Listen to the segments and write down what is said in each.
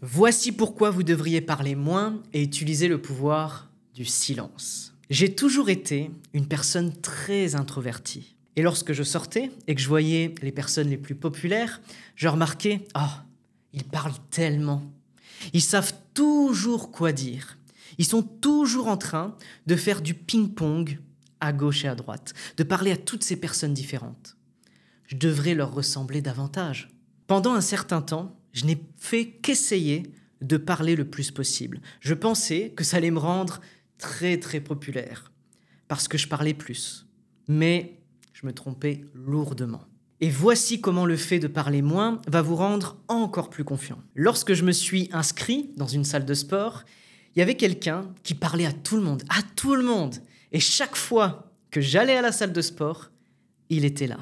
Voici pourquoi vous devriez parler moins et utiliser le pouvoir du silence. J'ai toujours été une personne très introvertie. Et lorsque je sortais et que je voyais les personnes les plus populaires, je remarquais « Ah, ils parlent tellement ! Ils savent toujours quoi dire. Ils sont toujours en train de faire du ping-pong à gauche et à droite, de parler à toutes ces personnes différentes. Je devrais leur ressembler davantage. » Pendant un certain temps, je n'ai fait qu'essayer de parler le plus possible. Je pensais que ça allait me rendre très très populaire, parce que je parlais plus. Mais je me trompais lourdement. Et voici comment le fait de parler moins va vous rendre encore plus confiant. Lorsque je me suis inscrit dans une salle de sport, il y avait quelqu'un qui parlait à tout le monde. Et chaque fois que j'allais à la salle de sport, il était là.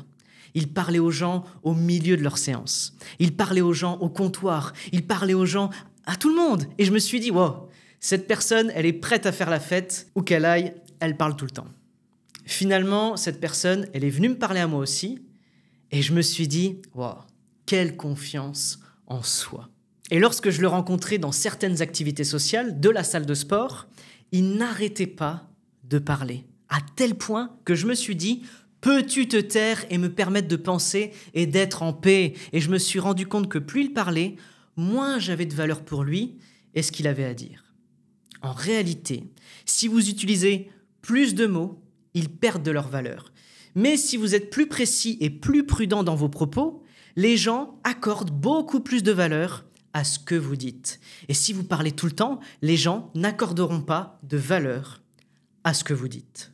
Il parlait aux gens au milieu de leur séance. Il parlait aux gens au comptoir. Il parlait aux gens, à tout le monde. Et je me suis dit, wow, cette personne, elle est prête à faire la fête. Où qu'elle aille, elle parle tout le temps. Finalement, cette personne, elle est venue me parler à moi aussi. Et je me suis dit, wow, quelle confiance en soi. Et lorsque je le rencontrais dans certaines activités sociales de la salle de sport, il n'arrêtait pas de parler. À tel point que je me suis dit, peux-tu te taire et me permettre de penser et d'être en paix? Et je me suis rendu compte que plus il parlait, moins j'avais de valeur pour lui et ce qu'il avait à dire. En réalité, si vous utilisez plus de mots, ils perdent de leur valeur. Mais si vous êtes plus précis et plus prudent dans vos propos, les gens accordent beaucoup plus de valeur à ce que vous dites. Et si vous parlez tout le temps, les gens n'accorderont pas de valeur à ce que vous dites.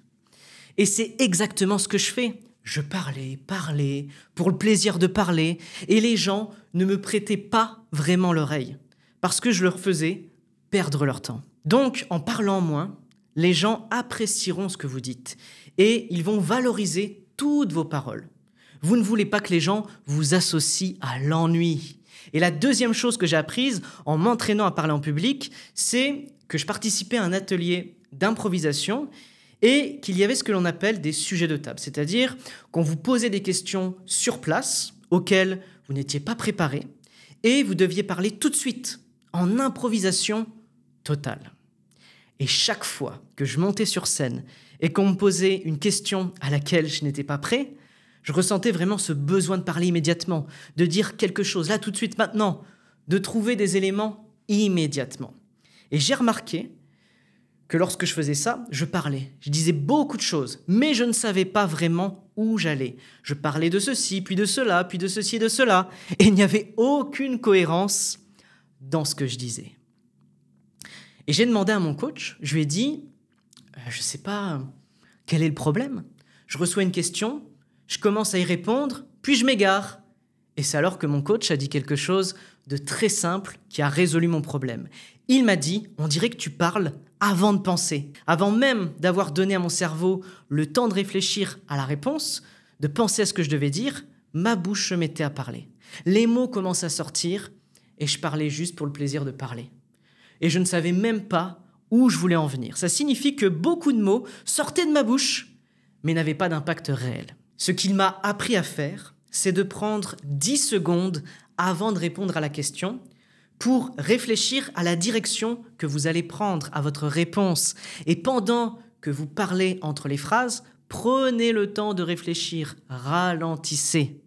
Et c'est exactement ce que je fais. Je parlais, pour le plaisir de parler, et les gens ne me prêtaient pas vraiment l'oreille, parce que je leur faisais perdre leur temps. Donc, en parlant moins, les gens apprécieront ce que vous dites, et ils vont valoriser toutes vos paroles. Vous ne voulez pas que les gens vous associent à l'ennui. Et la deuxième chose que j'ai apprise en m'entraînant à parler en public, c'est que je participais à un atelier d'improvisation et qu'il y avait ce que l'on appelle des sujets de table, c'est-à-dire qu'on vous posait des questions sur place auxquelles vous n'étiez pas préparé et vous deviez parler tout de suite, en improvisation totale. Et chaque fois que je montais sur scène et qu'on me posait une question à laquelle je n'étais pas prêt, je ressentais vraiment ce besoin de parler immédiatement, de dire quelque chose là tout de suite maintenant, de trouver des éléments immédiatement. Et j'ai remarqué que lorsque je faisais ça, je parlais. Je disais beaucoup de choses, mais je ne savais pas vraiment où j'allais. Je parlais de ceci, puis de cela, puis de ceci et de cela, et il n'y avait aucune cohérence dans ce que je disais. Et j'ai demandé à mon coach, je lui ai dit, je ne sais pas, quel est le problème? Je reçois une question, je commence à y répondre, puis je m'égare. Et c'est alors que mon coach a dit quelque chose de très simple qui a résolu mon problème. Il m'a dit, on dirait que tu parles avant de penser. Avant même d'avoir donné à mon cerveau le temps de réfléchir à la réponse, de penser à ce que je devais dire, ma bouche se mettait à parler. Les mots commencent à sortir et je parlais juste pour le plaisir de parler. Et je ne savais même pas où je voulais en venir. Ça signifie que beaucoup de mots sortaient de ma bouche, mais n'avaient pas d'impact réel. Ce qu'il m'a appris à faire, c'est de prendre 10 secondes avant de répondre à la question pour réfléchir à la direction que vous allez prendre à votre réponse. Et pendant que vous parlez entre les phrases, prenez le temps de réfléchir, ralentissez.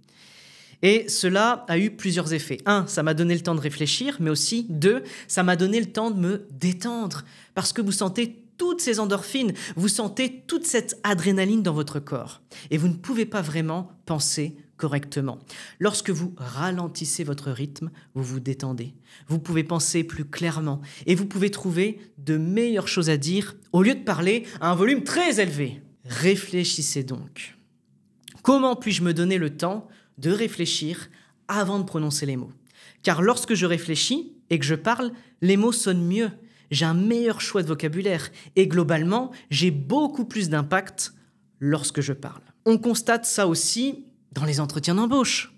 Et cela a eu plusieurs effets. 1, ça m'a donné le temps de réfléchir, mais aussi 2, ça m'a donné le temps de me détendre, parce que vous sentez toutes ces endorphines, vous sentez toute cette adrénaline dans votre corps. Et vous ne pouvez pas vraiment penser correctement. Lorsque vous ralentissez votre rythme, vous vous détendez. Vous pouvez penser plus clairement et vous pouvez trouver de meilleures choses à dire au lieu de parler à un volume très élevé. Réfléchissez donc. Comment puis-je me donner le temps de réfléchir avant de prononcer les mots? Car lorsque je réfléchis et que je parle, les mots sonnent mieux. J'ai un meilleur choix de vocabulaire et globalement, j'ai beaucoup plus d'impact lorsque je parle. On constate ça aussi dans les entretiens d'embauche.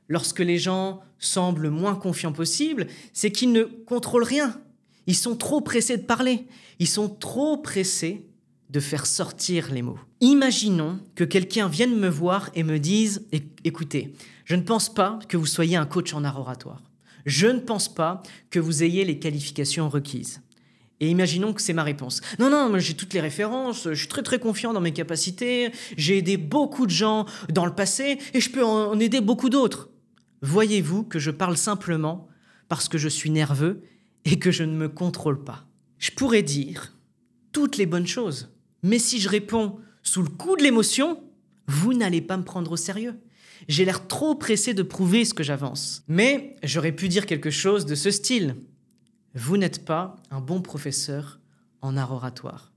Lorsque les gens semblent le moins confiants possible, c'est qu'ils ne contrôlent rien. Ils sont trop pressés de parler. Ils sont trop pressés de faire sortir les mots. Imaginons que quelqu'un vienne me voir et me dise « Écoutez, je ne pense pas que vous soyez un coach en art oratoire. Je ne pense pas que vous ayez les qualifications requises. Et imaginons que c'est ma réponse. Non, non, moi j'ai toutes les références, je suis très très confiant dans mes capacités, j'ai aidé beaucoup de gens dans le passé et je peux en aider beaucoup d'autres. Voyez-vous que je parle simplement parce que je suis nerveux et que je ne me contrôle pas. Je pourrais dire toutes les bonnes choses, mais si je réponds sous le coup de l'émotion, vous n'allez pas me prendre au sérieux. J'ai l'air trop pressé de prouver ce que j'avance. Mais j'aurais pu dire quelque chose de ce style. Vous n'êtes pas un bon professeur en art oratoire.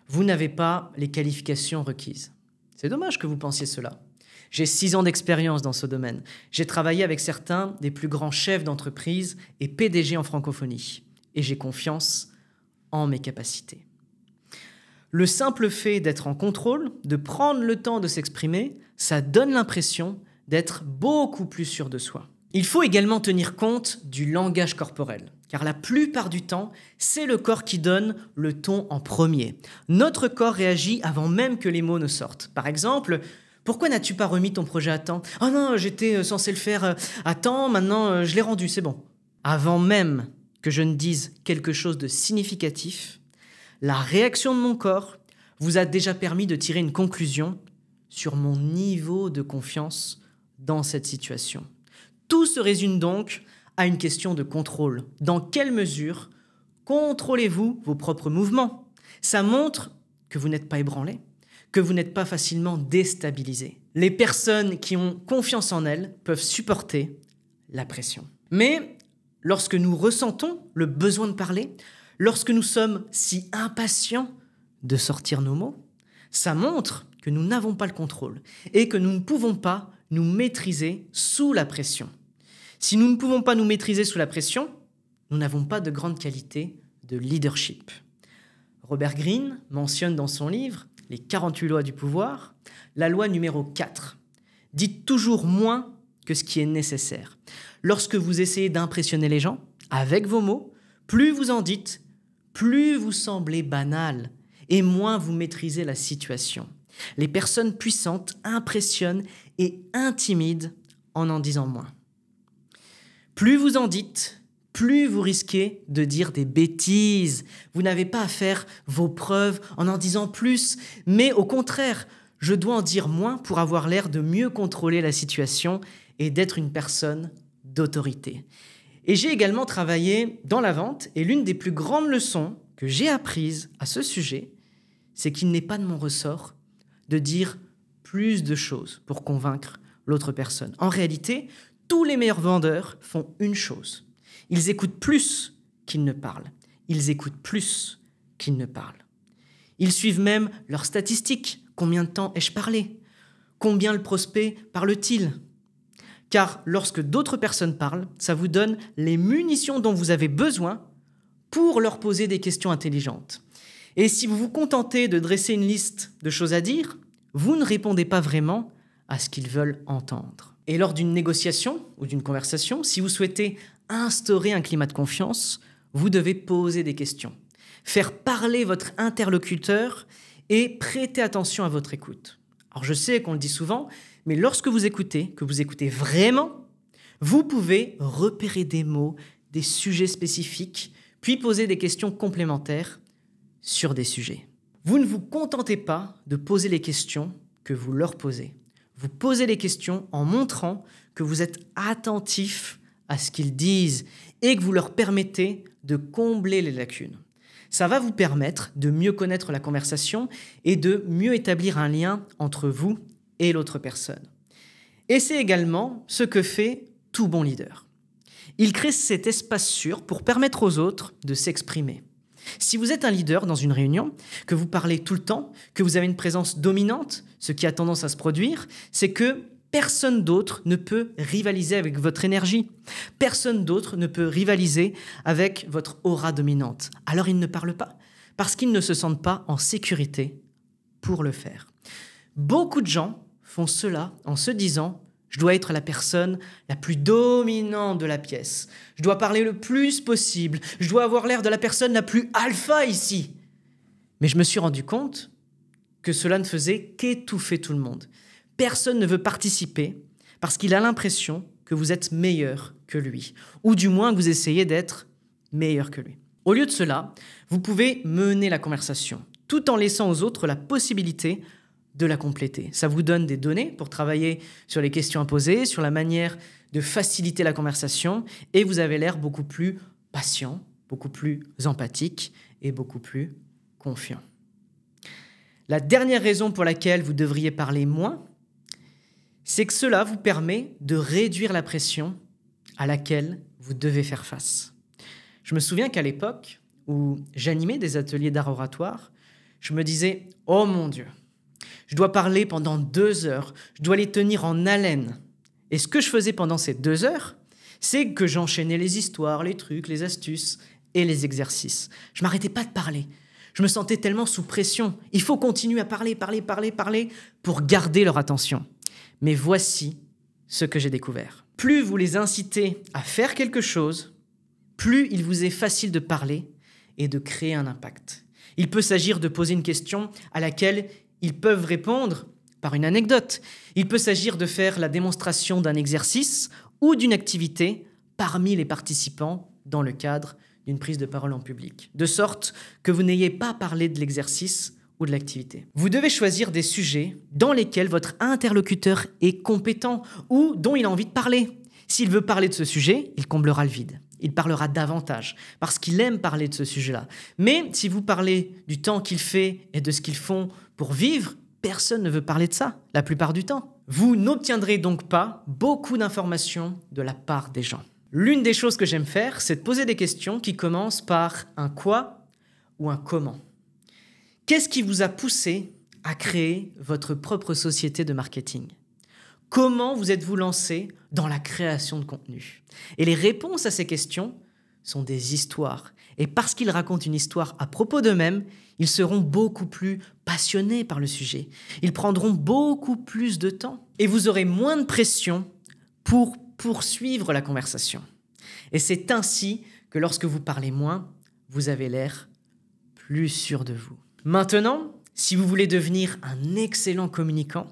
Vous n'avez pas les qualifications requises. C'est dommage que vous pensiez cela. J'ai 6 ans d'expérience dans ce domaine. J'ai travaillé avec certains des plus grands chefs d'entreprise et PDG en francophonie. Et j'ai confiance en mes capacités. Le simple fait d'être en contrôle, de prendre le temps de s'exprimer, ça donne l'impression d'être beaucoup plus sûr de soi. Il faut également tenir compte du langage corporel, car la plupart du temps, c'est le corps qui donne le ton en premier. Notre corps réagit avant même que les mots ne sortent. Par exemple, « Pourquoi n'as-tu pas remis ton projet à temps ?»« Oh non, j'étais censé le faire à temps, maintenant je l'ai rendu, c'est bon. » Avant même que je ne dise quelque chose de significatif, la réaction de mon corps vous a déjà permis de tirer une conclusion sur mon niveau de confiance dans cette situation. Tout se résume donc à une question de contrôle. Dans quelle mesure contrôlez-vous vos propres mouvements? Ça montre que vous n'êtes pas ébranlé, que vous n'êtes pas facilement déstabilisé. Les personnes qui ont confiance en elles peuvent supporter la pression. Mais lorsque nous ressentons le besoin de parler, lorsque nous sommes si impatients de sortir nos mots, ça montre que nous n'avons pas le contrôle et que nous ne pouvons pas nous maîtriser sous la pression. Si nous ne pouvons pas nous maîtriser sous la pression, nous n'avons pas de grande qualité de leadership. Robert Greene mentionne dans son livre « Les 48 lois du pouvoir » la loi numéro 4. Dites toujours moins que ce qui est nécessaire. Lorsque vous essayez d'impressionner les gens, avec vos mots, plus vous en dites, plus vous semblez banal et moins vous maîtrisez la situation. Les personnes puissantes impressionnent et intimident en disant moins. Plus vous en dites, plus vous risquez de dire des bêtises. Vous n'avez pas à faire vos preuves en disant plus, mais au contraire, je dois en dire moins pour avoir l'air de mieux contrôler la situation et d'être une personne d'autorité. Et j'ai également travaillé dans la vente et l'une des plus grandes leçons que j'ai apprises à ce sujet, c'est qu'il n'est pas de mon ressort de dire plus de choses pour convaincre l'autre personne. En réalité, tous les meilleurs vendeurs font une chose. Ils écoutent plus qu'ils ne parlent. Ils écoutent plus qu'ils ne parlent. Ils suivent même leurs statistiques. Combien de temps ai-je parlé? Combien le prospect parle-t-il? Car lorsque d'autres personnes parlent, ça vous donne les munitions dont vous avez besoin pour leur poser des questions intelligentes. Et si vous vous contentez de dresser une liste de choses à dire, vous ne répondez pas vraiment à ce qu'ils veulent entendre. Et lors d'une négociation ou d'une conversation, si vous souhaitez instaurer un climat de confiance, vous devez poser des questions, faire parler votre interlocuteur et prêter attention à votre écoute. Alors je sais qu'on le dit souvent, mais lorsque vous écoutez, que vous écoutez vraiment, vous pouvez repérer des mots, des sujets spécifiques, puis poser des questions complémentaires sur des sujets. Vous ne vous contentez pas de poser les questions que vous leur posez. Vous posez les questions en montrant que vous êtes attentif à ce qu'ils disent et que vous leur permettez de combler les lacunes. Ça va vous permettre de mieux connaître la conversation et de mieux établir un lien entre vous et l'autre personne. Et c'est également ce que fait tout bon leader. Il crée cet espace sûr pour permettre aux autres de s'exprimer. Si vous êtes un leader dans une réunion, que vous parlez tout le temps, que vous avez une présence dominante, ce qui a tendance à se produire, c'est que personne d'autre ne peut rivaliser avec votre énergie. Personne d'autre ne peut rivaliser avec votre aura dominante. Alors ils ne parlent pas, parce qu'ils ne se sentent pas en sécurité pour le faire. Beaucoup de gens font cela en se disant « Je dois être la personne la plus dominante de la pièce. Je dois parler le plus possible. Je dois avoir l'air de la personne la plus alpha ici. » Mais je me suis rendu compte que cela ne faisait qu'étouffer tout le monde. Personne ne veut participer parce qu'il a l'impression que vous êtes meilleur que lui, ou du moins que vous essayez d'être meilleur que lui. Au lieu de cela, vous pouvez mener la conversation, tout en laissant aux autres la possibilité de la compléter. Ça vous donne des données pour travailler sur les questions à poser, sur la manière de faciliter la conversation, et vous avez l'air beaucoup plus patient, beaucoup plus empathique et beaucoup plus confiant. La dernière raison pour laquelle vous devriez parler moins, c'est que cela vous permet de réduire la pression à laquelle vous devez faire face. Je me souviens qu'à l'époque où j'animais des ateliers d'art oratoire, je me disais « Oh mon Dieu, je dois parler pendant 2 heures, je dois les tenir en haleine. » Et ce que je faisais pendant ces 2 heures, c'est que j'enchaînais les histoires, les trucs, les astuces et les exercices. Je m'arrêtais pas de parler. Je me sentais tellement sous pression. Il faut continuer à parler pour garder leur attention. Mais voici ce que j'ai découvert. Plus vous les incitez à faire quelque chose, plus il vous est facile de parler et de créer un impact. Il peut s'agir de poser une question à laquelle ils peuvent répondre par une anecdote. Il peut s'agir de faire la démonstration d'un exercice ou d'une activité parmi les participants dans le cadre d'une prise de parole en public, de sorte que vous n'ayez pas parlé de l'exercice ou de l'activité. Vous devez choisir des sujets dans lesquels votre interlocuteur est compétent ou dont il a envie de parler. S'il veut parler de ce sujet, il comblera le vide. Il parlera davantage parce qu'il aime parler de ce sujet-là. Mais si vous parlez du temps qu'il fait et de ce qu'ils font pour vivre, personne ne veut parler de ça, la plupart du temps. Vous n'obtiendrez donc pas beaucoup d'informations de la part des gens. L'une des choses que j'aime faire, c'est de poser des questions qui commencent par un quoi ou un comment. Qu'est-ce qui vous a poussé à créer votre propre société de marketing ? Comment vous êtes-vous lancé dans la création de contenu ? Et les réponses à ces questions sont des histoires. Et parce qu'ils racontent une histoire à propos d'eux-mêmes, ils seront beaucoup plus passionnés par le sujet. Ils prendront beaucoup plus de temps. Et vous aurez moins de pression pour poursuivre la conversation. Et c'est ainsi que lorsque vous parlez moins, vous avez l'air plus sûr de vous. Maintenant, si vous voulez devenir un excellent communicant,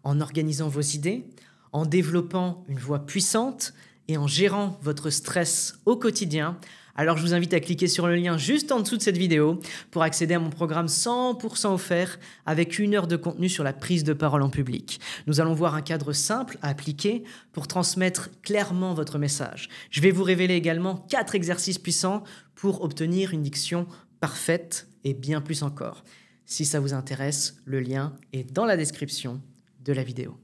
en organisant vos idées, en développant une voix puissante et en gérant votre stress au quotidien, alors je vous invite à cliquer sur le lien juste en dessous de cette vidéo pour accéder à mon programme 100% offert avec 1 heure de contenu sur la prise de parole en public. Nous allons voir un cadre simple à appliquer pour transmettre clairement votre message. Je vais vous révéler également 4 exercices puissants pour obtenir une diction parfaite et bien plus encore. Si ça vous intéresse, le lien est dans la description de la vidéo.